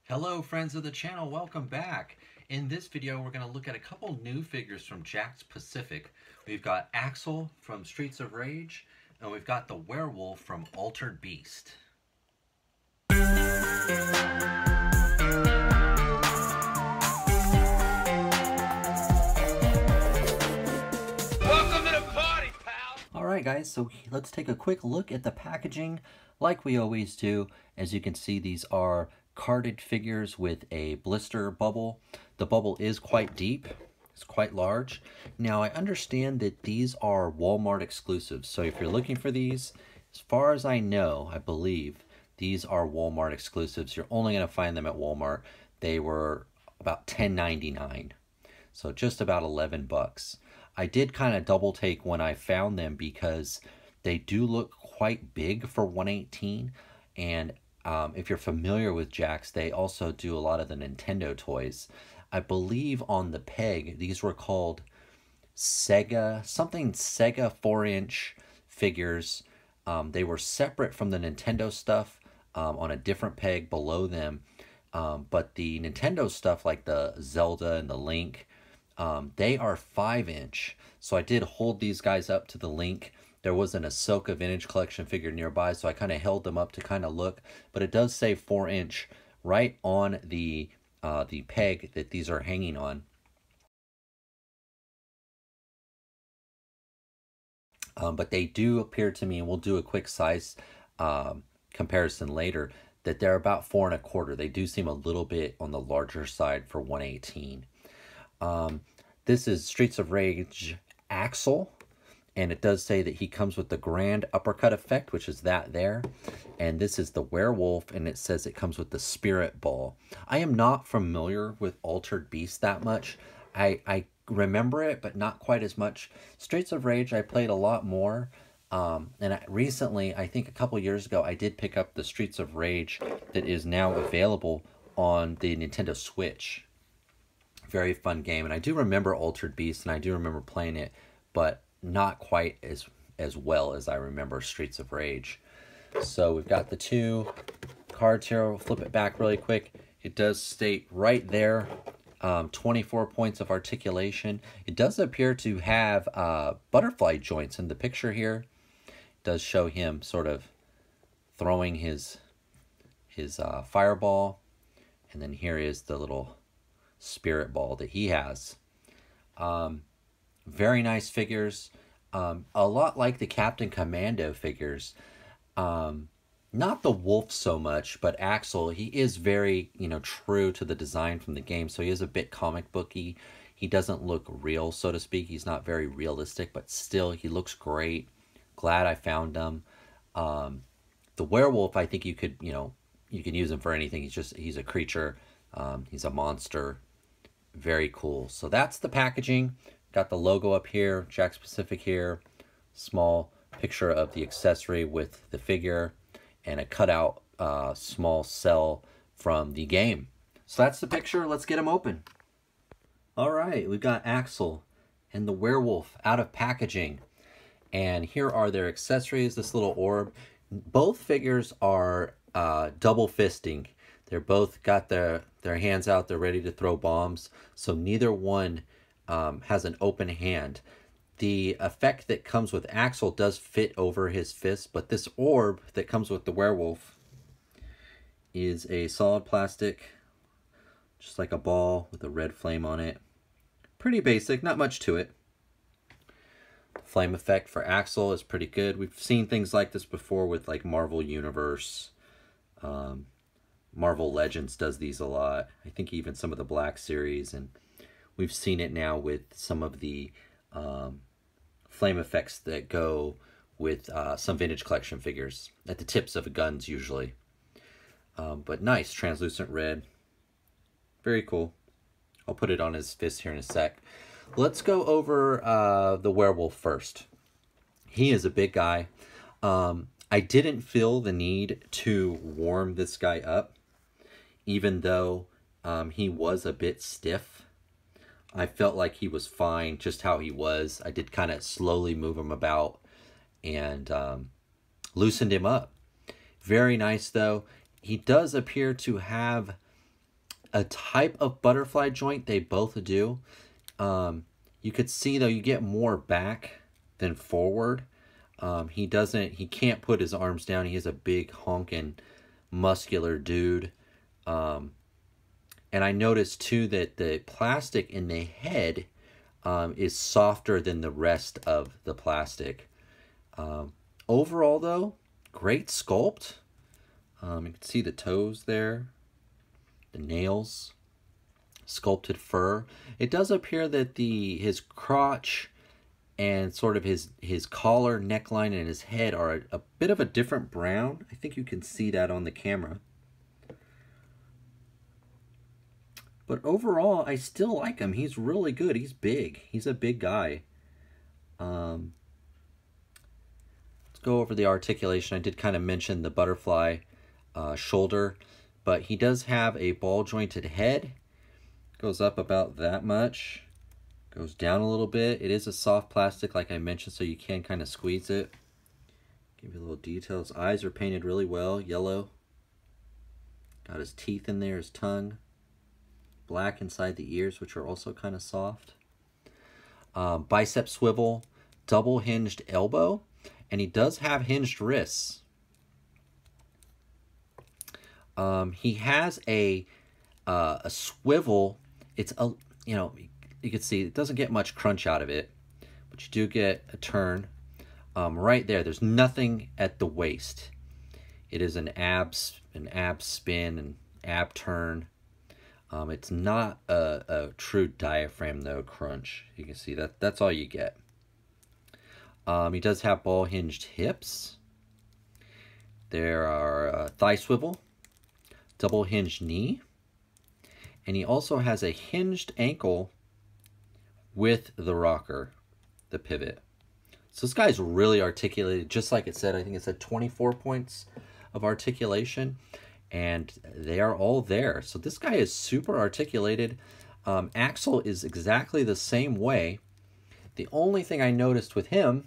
Hello friends of the channel, welcome back. In this video we're going to look at a couple new figures from Jakks Pacific. We've got Axel from Streets of Rage and we've got the Werewolf from Altered Beast. Welcome to the party, pal! Alright guys, so let's take a quick look at the packaging like we always do. As you can see, these are carded figures with a blister bubble. The bubble is quite deep. It's quite large. Now I understand that these are Walmart exclusives. So if you're looking for these, as far as I know, I believe these are Walmart exclusives. You're only going to find them at Walmart. They were about $10.99. So just about 11 bucks. I did kind of double take when I found them because they do look quite big for 118, and if you're familiar with Jakks, they also do a lot of the Nintendo toys. I believe on the peg, these were called Sega 4-inch figures. They were separate from the Nintendo stuff on a different peg below them. But the Nintendo stuff like the Zelda and the Link, they are 5-inch. So I did hold these guys up to the Link. There wasn't a Ahsoka Vintage Collection figure nearby, so I kind of held them up to kind of look. But it does say 4-inch right on the peg that these are hanging on. But they do appear to me, and we'll do a quick size comparison later, that they're about 4 1/4. They do seem a little bit on the larger side for 118. This is Streets of Rage Axel. And it does say that he comes with the grand uppercut effect, which is that there. And this is the Werewolf, and it says it comes with the spirit ball. I am not familiar with Altered Beast that much. I remember it, but not quite as much. Streets of Rage I played a lot more. And recently, I think a couple years ago, I did pick up the Streets of Rage that is now available on the Nintendo Switch. Very fun game. And I do remember Altered Beast, and I do remember playing it, but not quite as well as I remember Streets of Rage. So we've got the two cards here. We'll flip it back really quick. It does state right there 24 points of articulation. It does appear to have butterfly joints in the picture here. It does show him sort of throwing his fireball, and then here is the little spirit ball that he has. Very nice figures. A lot like the Captain Commando figures. Not the Wolf so much, but Axel, he is very, true to the design from the game. So he is a bit comic booky. He doesn't look real, so to speak. He's not very realistic, but still, he looks great. Glad I found him. The Werewolf, I think you can use him for anything. He's a creature. He's a monster. Very cool. So that's the packaging. Got the logo up here, Jakks Pacific here, small picture of the accessory with the figure, and a cutout small cell from the game. So that's the picture. Let's get them open. All right, we've got Axel and the Werewolf out of packaging. And here are their accessories, this little orb. Both figures are double fisting. They're both got their hands out. They're ready to throw bombs. So neither one has an open hand. The effect that comes with Axel does fit over his fist, but this orb that comes with the Werewolf is a solid plastic, just like a ball with a red flame on it. Pretty basic, not much to it. Flame effect for Axel is pretty good. We've seen things like this before with like Marvel Universe. Marvel Legends does these a lot. I think even some of the Black Series, and we've seen it now with some of the flame effects that go with some Vintage Collection figures at the tips of guns usually. But nice, translucent red. Very cool. I'll put it on his fist here in a sec. Let's go over the Werewolf first. He is a big guy. I didn't feel the need to warm this guy up, even though he was a bit stiff. I felt like he was fine just how he was. I did kind of slowly move him about and loosened him up. Very nice though. He does appear to have a type of butterfly joint. They both do. You could see, though, you get more back than forward. He can't put his arms down. He is a big honking muscular dude. And I noticed too that the plastic in the head is softer than the rest of the plastic. Overall though, great sculpt. You can see the toes there, the nails, sculpted fur. It does appear that his crotch and sort of his collar, neckline, and his head are a bit of a different brown. I think you can see that on the camera. But overall, I still like him. He's really good. He's big. He's a big guy. Let's go over the articulation. I did kind of mention the butterfly shoulder, but he does have a ball jointed head. Goes up about that much. Goes down a little bit. It is a soft plastic, like I mentioned, so you can kind of squeeze it. Give you a little detail. His eyes are painted really well, yellow. Got his teeth in there, his tongue. Black inside the ears, which are also kind of soft. Bicep swivel, double hinged elbow, and he does have hinged wrists. He has a swivel. It's a, you can see it doesn't get much crunch out of it, but you do get a turn right there. There's nothing at the waist. It is an ab spin, and ab turn. It's not a true diaphragm though crunch. You can see that's all you get. He does have ball hinged hips. There are thigh swivel, double hinged knee, and he also has a hinged ankle with the rocker, the pivot. So this guy's really articulated, just like it said. I think it said 24 points of articulation, and they are all there. So this guy is super articulated. Axel is exactly the same way. The only thing I noticed with him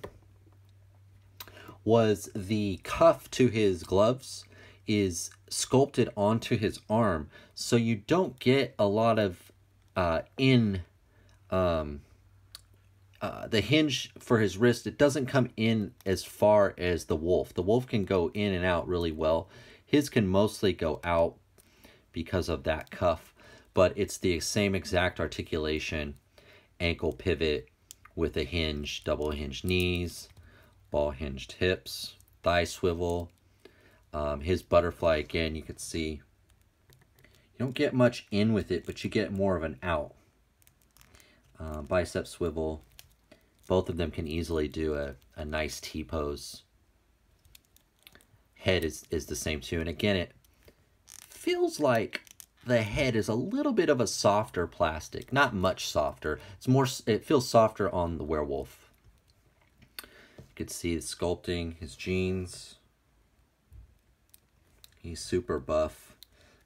was the cuff to his gloves is sculpted onto his arm, so you don't get a lot of the hinge for his wrist. It doesn't come in as far as the wolf. The wolf can go in and out really well. His can mostly go out because of that cuff, but it's the same exact articulation, ankle pivot with a hinge, double hinged knees, ball hinged hips, thigh swivel. His butterfly, again, you could see you don't get much in with it, but you get more of an out. Bicep swivel. Both of them can easily do a nice T-pose. Head is the same too. And again, it feels like the head is a little bit of a softer plastic. Not much softer. It feels softer on the werewolf. You can see the sculpting, his jeans. He's super buff.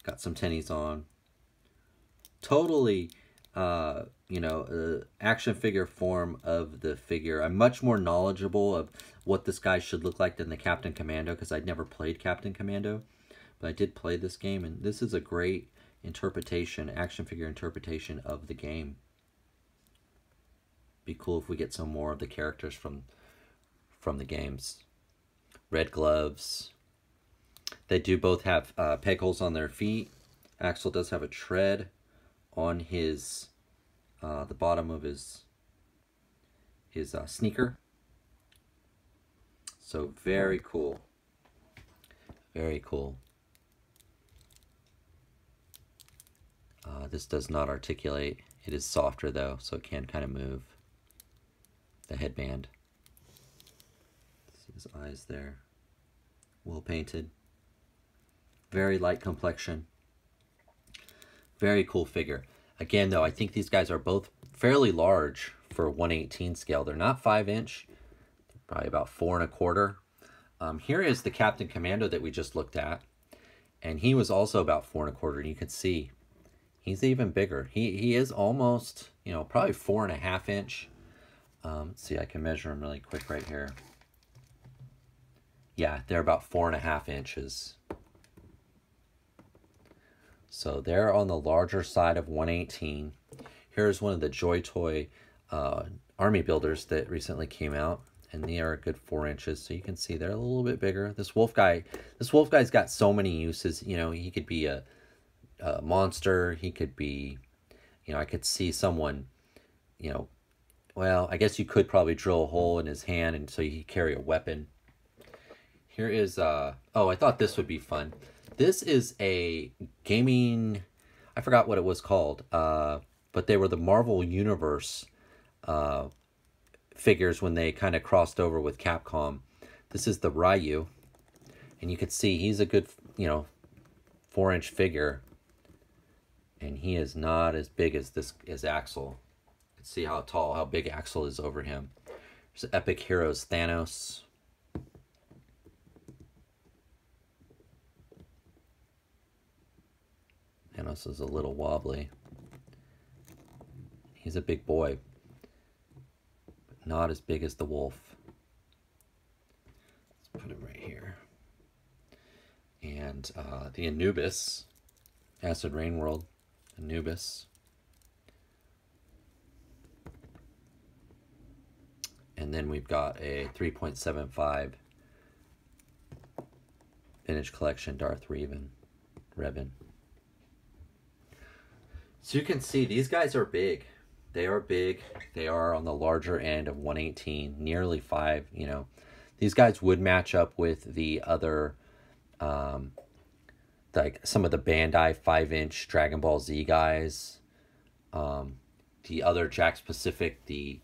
Got some tennies on. Totally, action figure form of the figure. I'm much more knowledgeable of what this guy should look like than the Captain Commando, because I'd never played Captain Commando, but I did play this game, and this is a great interpretation, action figure interpretation of the game. Be cool if we get some more of the characters from the games. Red gloves. They do both have peg holes on their feet. Axel does have a tread on his the bottom of his sneaker. So very cool. Very cool. This does not articulate. It is softer though, so it can kind of move. The headband. See his eyes there. Well painted. Very light complexion. Very cool figure. Again, though, I think these guys are both fairly large for 1/18 scale. They're not 5-inch. They're probably about 4 1/4. Here is the Captain Commando that we just looked at. And he was also about 4 1/4. And you can see he's even bigger. He is almost, probably 4 1/2-inch. Let's see, I can measure him really quick right here. Yeah, they're about 4 1/2 inches. So they're on the larger side of 118. Here's one of the Joy Toy army builders that recently came out, and they are a good 4 inches. So you can see they're a little bit bigger. This wolf guy's got so many uses. You know, he could be a monster. He could be, you know, I could see someone, you know, well, I guess you could probably drill a hole in his hand and so he could carry a weapon. Here is, oh, I thought this would be fun. This is a gaming, I forgot what it was called, but they were the Marvel Universe figures when they kind of crossed over with Capcom. This is the Ryu, and you can see he's a good, you know, 4-inch figure, and he is not as big as Axel. You can see how big Axel is over him. There's Epic Heroes Thanos. Thanos is a little wobbly. He's a big boy, but not as big as the wolf. Let's put him right here. And the Anubis, Acid Rain World, Anubis. And then we've got a 3.75 Vintage Collection Darth Revan. So you can see these guys are big. They are big. They are on the larger end of 118, nearly 5, you know. These guys would match up with the other, like some of the Bandai 5-inch Dragon Ball Z guys. The other Jakks Pacific, the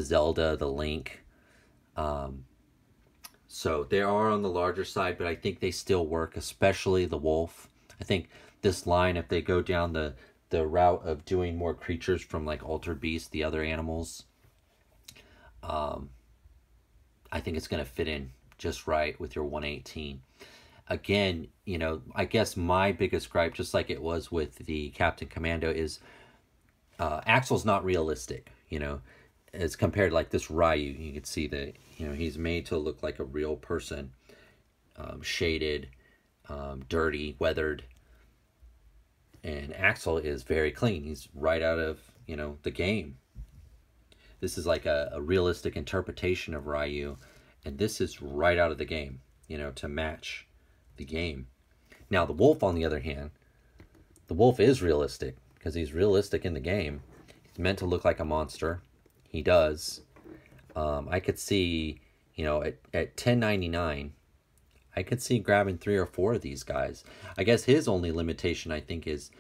Zelda, the Link. So they are on the larger side, but I think they still work, especially the wolf. I think this line, if they go down the route of doing more creatures from like Altered Beast, the other animals, I think it's going to fit in just right with your 118. Again, you know, I guess my biggest gripe, just like it was with the Captain Commando, is Axel's not realistic, you know, as compared to like this Ryu. You can see that, you know, he's made to look like a real person, shaded, dirty, weathered. And Axel is very clean. He's right out of, you know, the game. This is like a realistic interpretation of Ryu. And this is right out of the game, you know, to match the game. Now, the wolf, on the other hand, the wolf is realistic because he's realistic in the game. He's meant to look like a monster. He does. I could see, you know, at $10.99, I could see grabbing 3 or 4 of these guys. I guess his only limitation, I think, is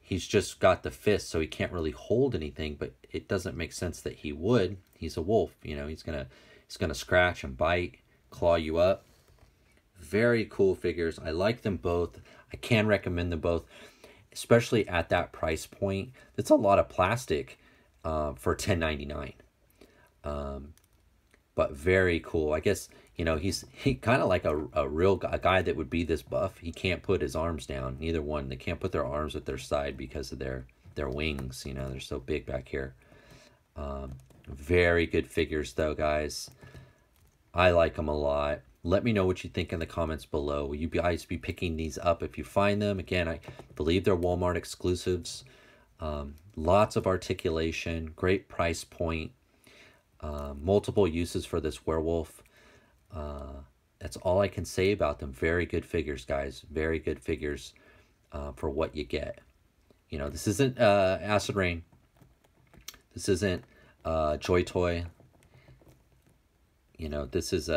he's just got the fist, so he can't really hold anything. But it doesn't make sense that he would. He's a wolf, you know. He's gonna scratch and bite, claw you up. Very cool figures. I like them both. I can recommend them both, especially at that price point. It's a lot of plastic for $10.99. But very cool. I guess, you know, he kind of like a guy that would be this buff. He can't put his arms down. Neither one. They can't put their arms at their side because of their wings. You know, they're so big back here. Very good figures, though, guys. I like them a lot. Let me know what you think in the comments below. Will you guys be picking these up if you find them? Again, I believe they're Walmart exclusives. Lots of articulation. Great price point. Multiple uses for this werewolf. That's all I can say about them. Very good figures, guys. Very good figures for what you get. You know, this isn't Acid Rain. This isn't Joy Toy. You know, this is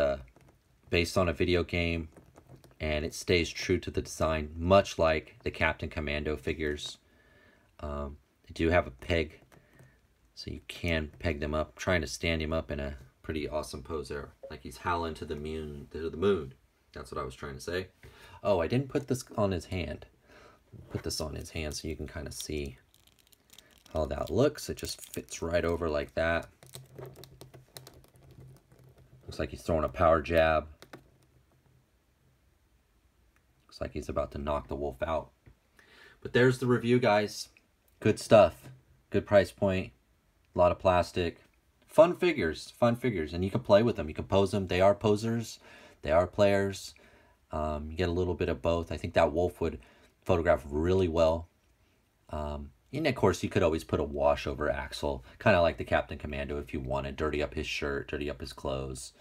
based on a video game, and it stays true to the design, much like the Captain Commando figures. They do have a peg, so you can peg them up. I'm trying to stand him up in a pretty awesome pose there, like he's howling to the moon. That's what I was trying to say. Oh, I didn't put this on his hand. Put this on his hand so you can kind of see how that looks. It just fits right over like that. Looks like he's throwing a power jab. Looks like he's about to knock the wolf out. But there's the review, guys. Good stuff. Good price point. A lot of plastic. Fun figures. Fun figures. And you can play with them. You can pose them. They are posers. They are players. You get a little bit of both. I think that wolf would photographed really well. And of course, you could always put a wash over Axel, kind of like the Captain Commando if you wanted. Dirty up his shirt, dirty up his clothes.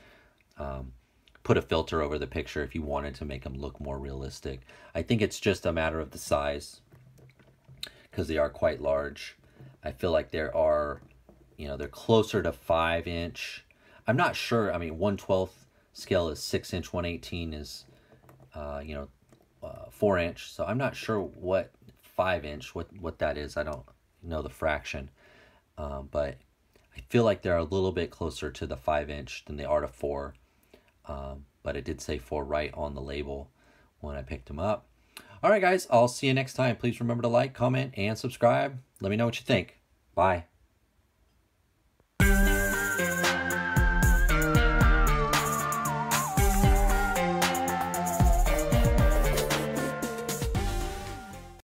Put a filter over the picture if you wanted to make him look more realistic. I think it's just a matter of the size, because they are quite large. I feel like there are, they're closer to 5-inch. I'm not sure. I mean, 1/12 scale is 6-inch, 1/18 is, 4-inch. So I'm not sure what 5-inch, what that is. I don't know the fraction, but I feel like they're a little bit closer to the 5-inch than they are to 4. But it did say 4 right on the label when I picked them up. All right, guys, I'll see you next time. Please remember to like, comment, and subscribe. Let me know what you think. Bye.